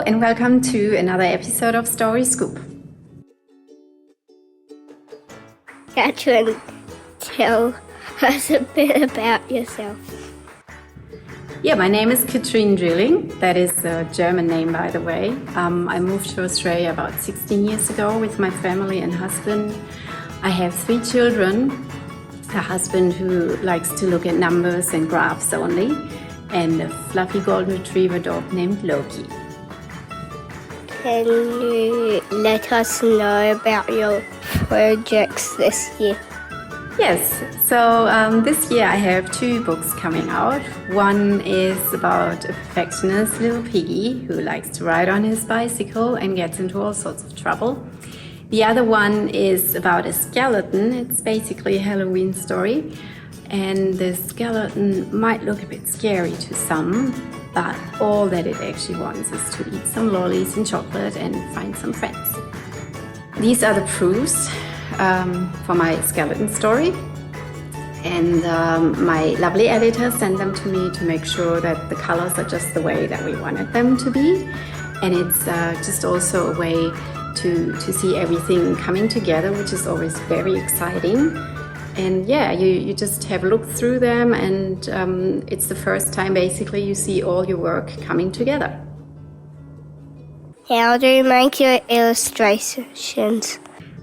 and welcome to another episode of Story Scoop. Katrin, tell us a bit about yourself. Yeah, my name is Katrin Dreiling. That is a German name, by the way. I moved to Australia about 16 years ago with my family and husband. I have 3 children, a husband who likes to look at numbers and graphs only, and a fluffy golden retriever dog named Loki. Can you let us know about your projects this year? Yes, so this year I have 2 books coming out. One is about a perfectionist little piggy who likes to ride on his bicycle and gets into all sorts of trouble. The other one is about a skeleton. It's basically a Halloween story. And the skeleton might look a bit scary to some, but all that it actually wants is to eat some lollies and chocolate and find some friends. These are the proofs for my skeleton story, and my lovely editor sent them to me to make sure that the colors are just the way that we wanted them to be, and it's just also a way to see everything coming together, which is always very exciting. And yeah, you just have a look through them, and it's the first time basically you see all your work coming together. How do you make your illustrations?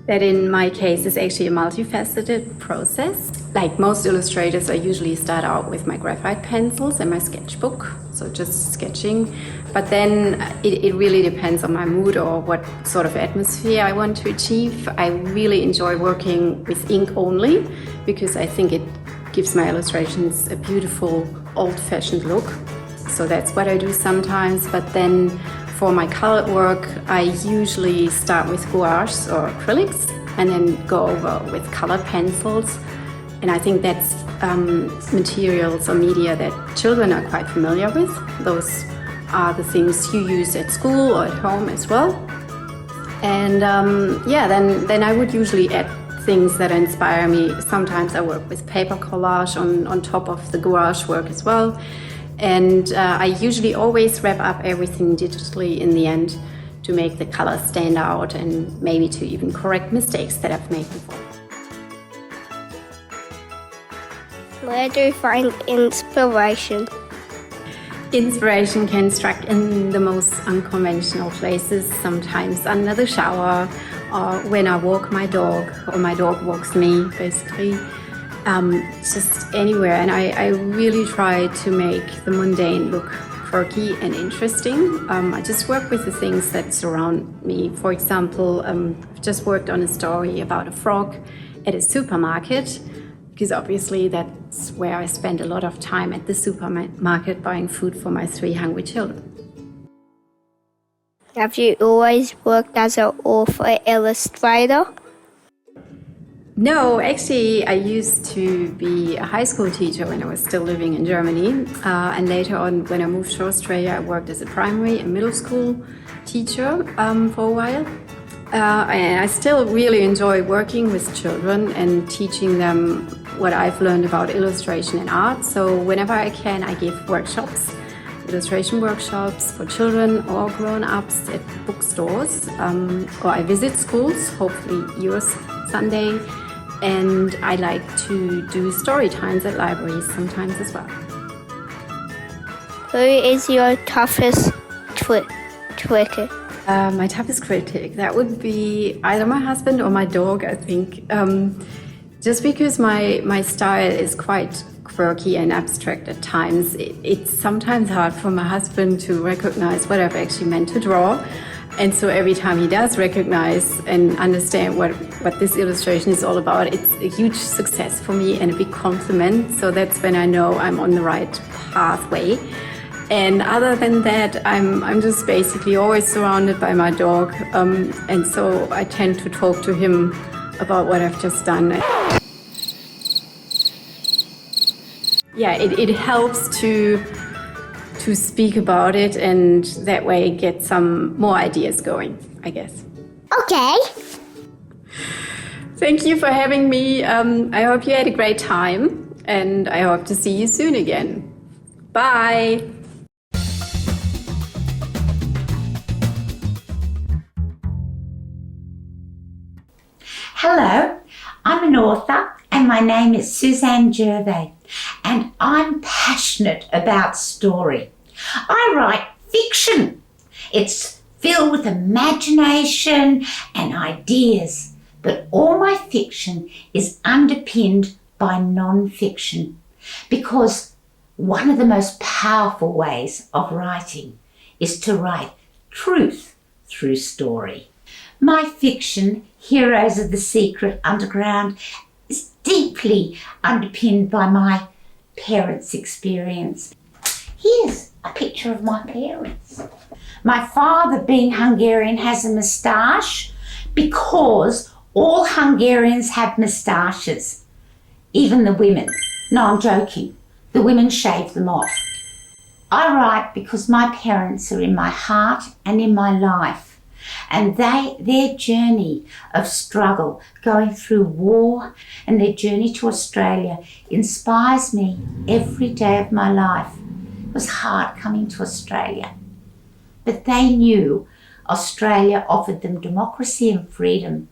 That in my case is actually a multifaceted process. Like most illustrators, I usually start out with my graphite pencils and my sketchbook, so just sketching. But then it really depends on my mood or what sort of atmosphere I want to achieve. I really enjoy working with ink only because I think it gives my illustrations a beautiful old-fashioned look. So that's what I do sometimes, but then for my colored work, I usually start with gouaches or acrylics and then go over with colored pencils. And I think that's materials or media that children are quite familiar with. Those are the things you use at school or at home as well. And then I would usually add things that inspire me. Sometimes I work with paper collage on top of the gouache work as well. And I usually always wrap up everything digitally in the end to make the colors stand out and maybe to even correct mistakes that I've made before. Where do you find inspiration? Inspiration can strike in the most unconventional places, sometimes under the shower or when I walk my dog or my dog walks me, basically. Just anywhere, and I really try to make the mundane look quirky and interesting. I just work with the things that surround me. For example, I've just worked on a story about a frog at a supermarket, because obviously that's where I spend a lot of time at the supermarket buying food for my 3 hungry children. Have you always worked as an author illustrator? No, actually, I used to be a high school teacher when I was still living in Germany. And later on, when I moved to Australia, I worked as a primary and middle school teacher for a while. And I still really enjoy working with children and teaching them what I've learned about illustration and art. So whenever I can, I give workshops, illustration workshops for children or grown-ups at bookstores. Or I visit schools, hopefully yours someday. And I like to do story times at libraries sometimes as well. Who is your toughest critic? My toughest critic, that would be either my husband or my dog, I think. Just because my style is quite quirky and abstract at times, it's sometimes hard for my husband to recognize what I've actually meant to draw. And so every time he does recognize and understand what this illustration is all about, it's a huge success for me and a big compliment. So that's when I know I'm on the right pathway. And other than that, I'm just basically always surrounded by my dog. And so I tend to talk to him about what I've just done. Yeah, it helps to speak about it, and that way get some more ideas going, I guess. Okay. Thank you for having me. I hope you had a great time, and I hope to see you soon again. Bye. Hello, I'm an author and my name is Susanne Gervay and I'm passionate about story. I write fiction. It's filled with imagination and ideas, but all my fiction is underpinned by non-fiction because one of the most powerful ways of writing is to write truth through story. My fiction, Heroes of the Secret Underground, is deeply underpinned by my parents' experience. Here's a picture of my parents. My father, being Hungarian, has a moustache because all Hungarians have moustaches, even the women. No, I'm joking. The women shave them off. I write because my parents are in my heart and in my life, and their journey of struggle, going through war, and their journey to Australia inspires me every day of my life. It was hard coming to Australia, but they knew Australia offered them democracy and freedom.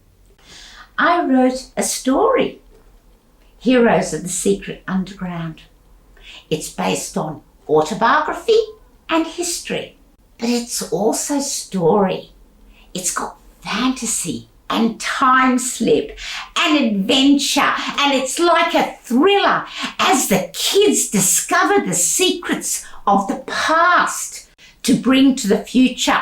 I wrote a story, Heroes of the Secret Underground. It's based on autobiography and history, but it's also story. It's got fantasy and time slip and adventure, and it's like a thriller as the kids discover the secrets of the past to bring to the future.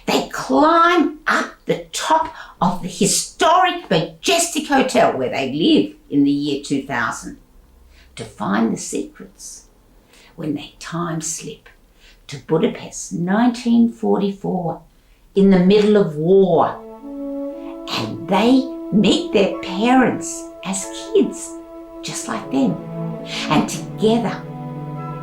They climb up the top of the historic, majestic hotel where they live in the year 2000 to find the secrets when they time slip to Budapest, 1944, in the middle of war. And they meet their parents as kids, just like them, and together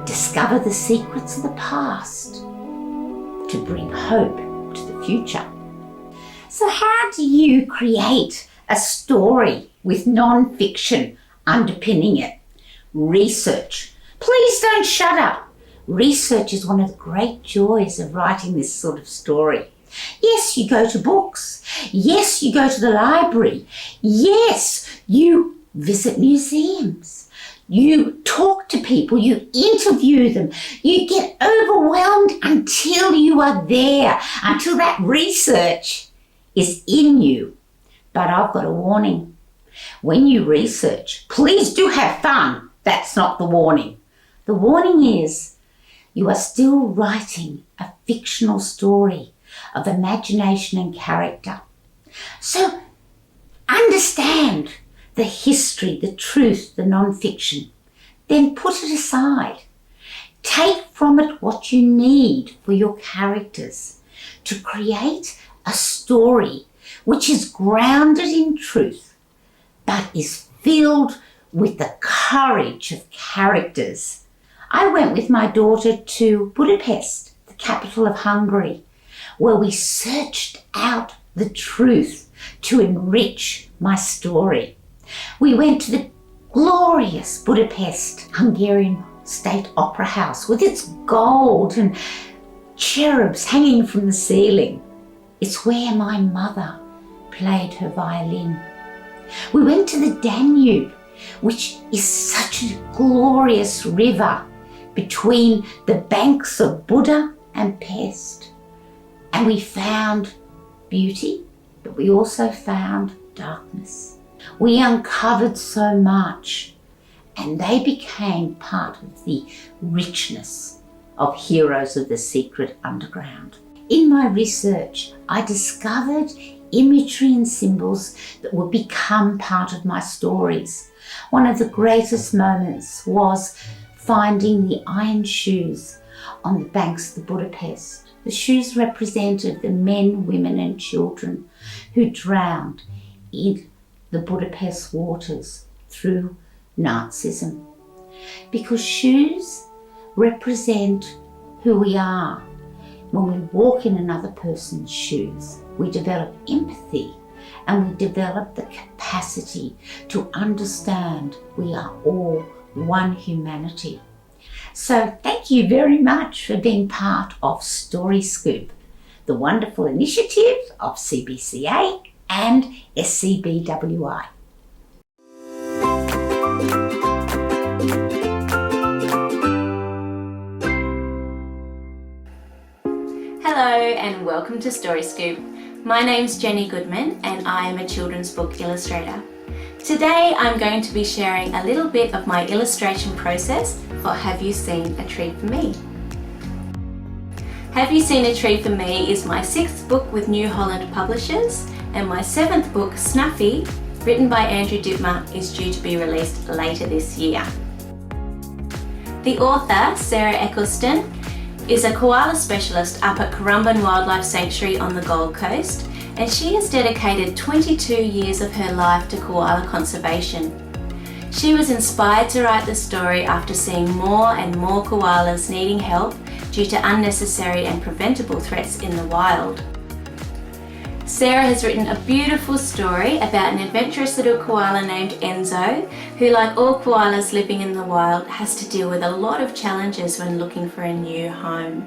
discover the secrets of the past to bring hope to the future. So how do you create a story with non-fiction underpinning it? Research. Please don't shut up. Research is one of the great joys of writing this sort of story. Yes, you go to books. Yes, you go to the library. Yes, you visit museums. You talk to people, you interview them, you get overwhelmed until you are there, until that research is in you. But I've got a warning. When you research, please do have fun. That's not the warning. The warning is you are still writing a fictional story of imagination and character. So understand the history, the truth, the non-fiction. Then put it aside. Take from it what you need for your characters to create a story which is grounded in truth, but is filled with the courage of characters. I went with my daughter to Budapest, the capital of Hungary, where we searched out the truth to enrich my story. We went to the glorious Budapest Hungarian State Opera House with its gold and cherubs hanging from the ceiling. It's where my mother played her violin. We went to the Danube, which is such a glorious river between the banks of Buda and Pest. And we found beauty, but we also found darkness. We uncovered so much, and they became part of the richness of Heroes of the Secret Underground. In my research, I discovered imagery and symbols that would become part of my stories. One of the greatest moments was finding the iron shoes on the banks of the Budapest. The shoes represented the men, women and children who drowned in the Budapest waters through Nazism. Because shoes represent who we are. When we walk in another person's shoes, we develop empathy and we develop the capacity to understand we are all one humanity. So thank you very much for being part of Story Scoop, the wonderful initiative of CBCA and SCBWI. Hello and welcome to Story Scoop. My name's Jenni Goodman and I am a children's book illustrator. Today I'm going to be sharing a little bit of my illustration process for Have You Seen a Tree for Me? Have You Seen a Tree for Me is my 6th book with New Holland Publishers, and my 7th book, Snuffy, written by Andrew Dittmer, is due to be released later this year. The author, Sarah Eccleston, is a koala specialist up at Currumbin Wildlife Sanctuary on the Gold Coast, and she has dedicated 22 years of her life to koala conservation. She was inspired to write the story after seeing more and more koalas needing help due to unnecessary and preventable threats in the wild. Sarah has written a beautiful story about an adventurous little koala named Enzo, who, like all koalas living in the wild, has to deal with a lot of challenges when looking for a new home.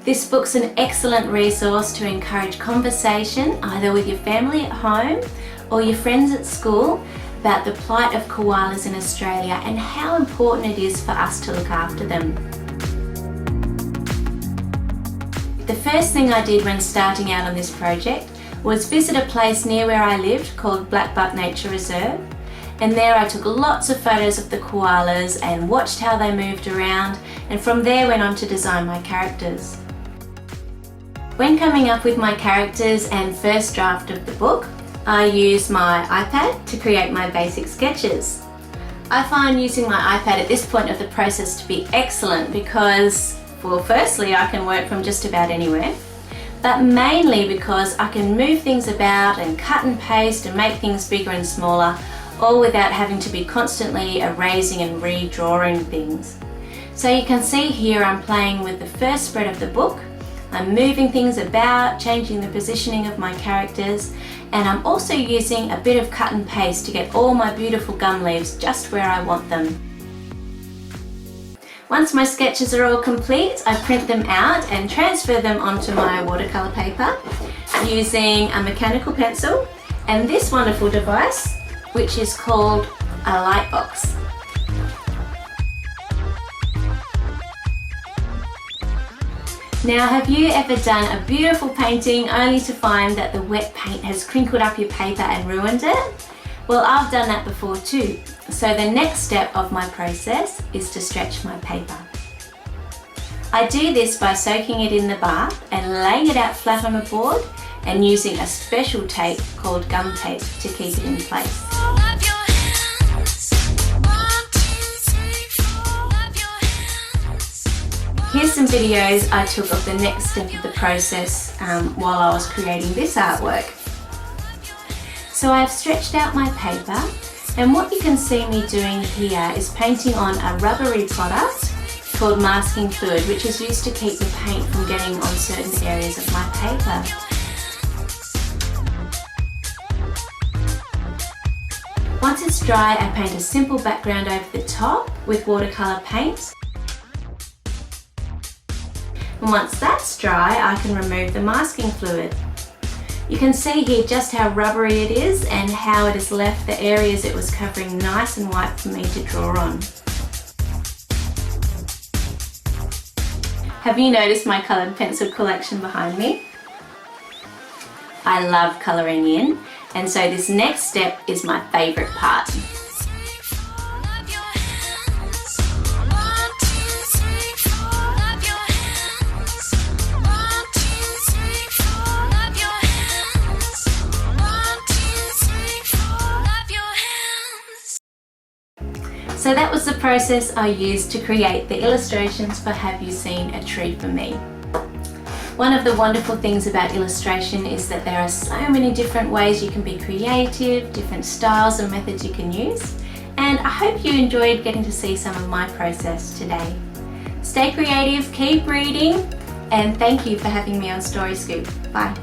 This book's an excellent resource to encourage conversation either with your family at home or your friends at school about the plight of koalas in Australia and how important it is for us to look after them. The first thing I did when starting out on this project was visit a place near where I lived called Blackbutt Nature Reserve, and there I took lots of photos of the koalas and watched how they moved around, and from there went on to design my characters. When coming up with my characters and first draft of the book, I used my iPad to create my basic sketches. I find using my iPad at this point of the process to be excellent because, well, firstly, I can work from just about anywhere, but mainly because I can move things about and cut and paste and make things bigger and smaller, all without having to be constantly erasing and redrawing things. So you can see here I'm playing with the first spread of the book. I'm moving things about, changing the positioning of my characters, and I'm also using a bit of cut and paste to get all my beautiful gum leaves just where I want them. Once my sketches are all complete, I print them out and transfer them onto my watercolour paper using a mechanical pencil and this wonderful device, which is called a light box. Now, have you ever done a beautiful painting only to find that the wet paint has crinkled up your paper and ruined it? Well, I've done that before too. So the next step of my process is to stretch my paper. I do this by soaking it in the bath and laying it out flat on a board and using a special tape called gum tape to keep it in place. Here's some videos I took of the next step of the process while I was creating this artwork. So I've stretched out my paper, and what you can see me doing here is painting on a rubbery product called masking fluid, which is used to keep the paint from getting on certain areas of my paper. Once it's dry, I paint a simple background over the top with watercolour paint. And once that's dry, I can remove the masking fluid. You can see here just how rubbery it is and how it has left the areas it was covering nice and white for me to draw on. Have you noticed my coloured pencil collection behind me? I love colouring in, and so this next step is my favourite part. So that was the process I used to create the illustrations for Have You Seen a Tree for Me? One of the wonderful things about illustration is that there are so many different ways you can be creative, different styles and methods you can use, and I hope you enjoyed getting to see some of my process today. Stay creative, keep reading, and thank you for having me on Story Scoop. Bye.